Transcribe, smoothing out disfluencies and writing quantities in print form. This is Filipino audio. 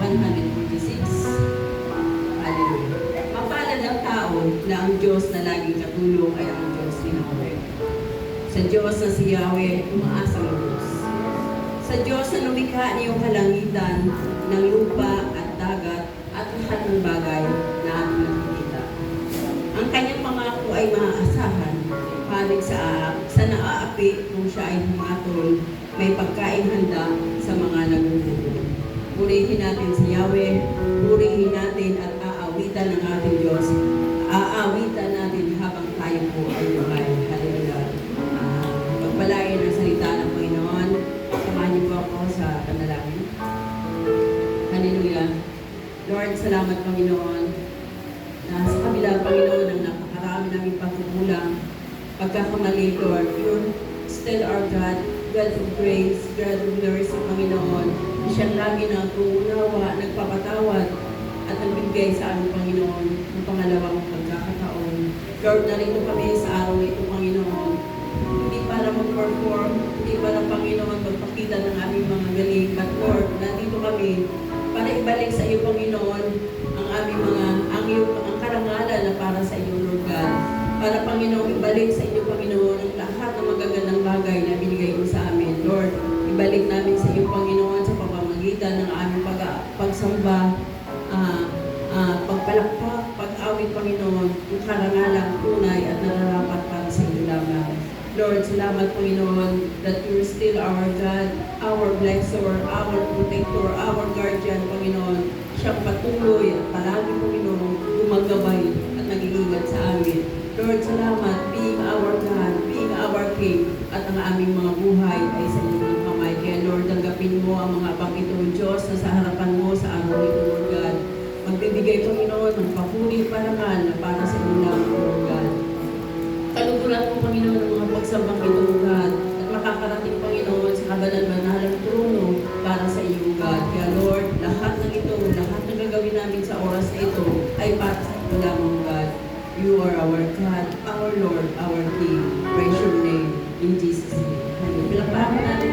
146. Hallelujah. Mapalad ang tao na ang Diyos na laging katulong ay ang Diyos ni Yahweh. Sa Diyos na si Yahweh, umaasa ang Diyos. Sa Diyos na lumikha niyong kalangitan ng lupa at dagat at lahat ng bagay na ating nakikita. Ang kanyang pangako ay maaasahan, panig sa naaapi kung siya ay humatol, may pagkain handa sa mga nagugutom. Purihin natin si Yahweh, purihin natin at aawitan ng ating Diyos. Aawitan natin habang tayo po ay buhay. Hallelujah. Pagpalain ang salita ng Panginoon. Samahan niyo po ako sa panalangin. Hallelujah. Lord, salamat Panginoon na sa kabila Panginoon ng napakarami naming pagkukulang, pagkakamali, Lord, you're still our God, God of grace, God of mercy, Panginoon. Siyang lagi na uunawa, nagpapatawad at nagbigay sa aming Panginoon ng pangalawang pagkakataon. Lord, narito kami sa araw ito, Panginoon. Hindi para mag-perform, hindi para, Panginoon, magpakita ng aming mga galing, but Lord, nandito kami para ibalik sa iyo, Panginoon, ang aming ang karangalan na para sa iyo, Lord God. Para, Panginoon, ibalik sa iyo, Panginoon, ang lahat ng magagandang bagay na binigay mo sa amin. Lord, ibalik namin sa iyo, Panginoon, sa pamamagitan ng aming pagsamba, pagpalakpak, pag-awit, Panginoon, yung karangalang tunay at nararapat para sa iyo lamang. Lord, salamat, Panginoon, that you're still our God, our blessor, our protector, our guardian, Panginoon. Siyang patuloy at palagi, Panginoon, gumagabay at nag-iingat sa amin. Lord, salamat, being our God, being our King, at ang aming mga buhay ay sa iyong kamay. Kaya, Lord, tanggapin mo ang mga abang ito, Diyos, na sa harapan mo sa araw ito, Lord God. Magbibigay, Panginoon, ng papuri parangal na para sa iyo lamang, Lord God. Kaluguran mo, Panginoon, ang mga pagsambang ito, God, at makakarating, Panginoon, sa kabalan-banalang trono para sa iyo, God. Kaya, Lord, lahat ng ito, lahat ng gagawin namin sa oras na ito ay para sa iyo lamang, God. You are our God, our Lord, our King. Praise your name in Jesus' name. Palakpakan natin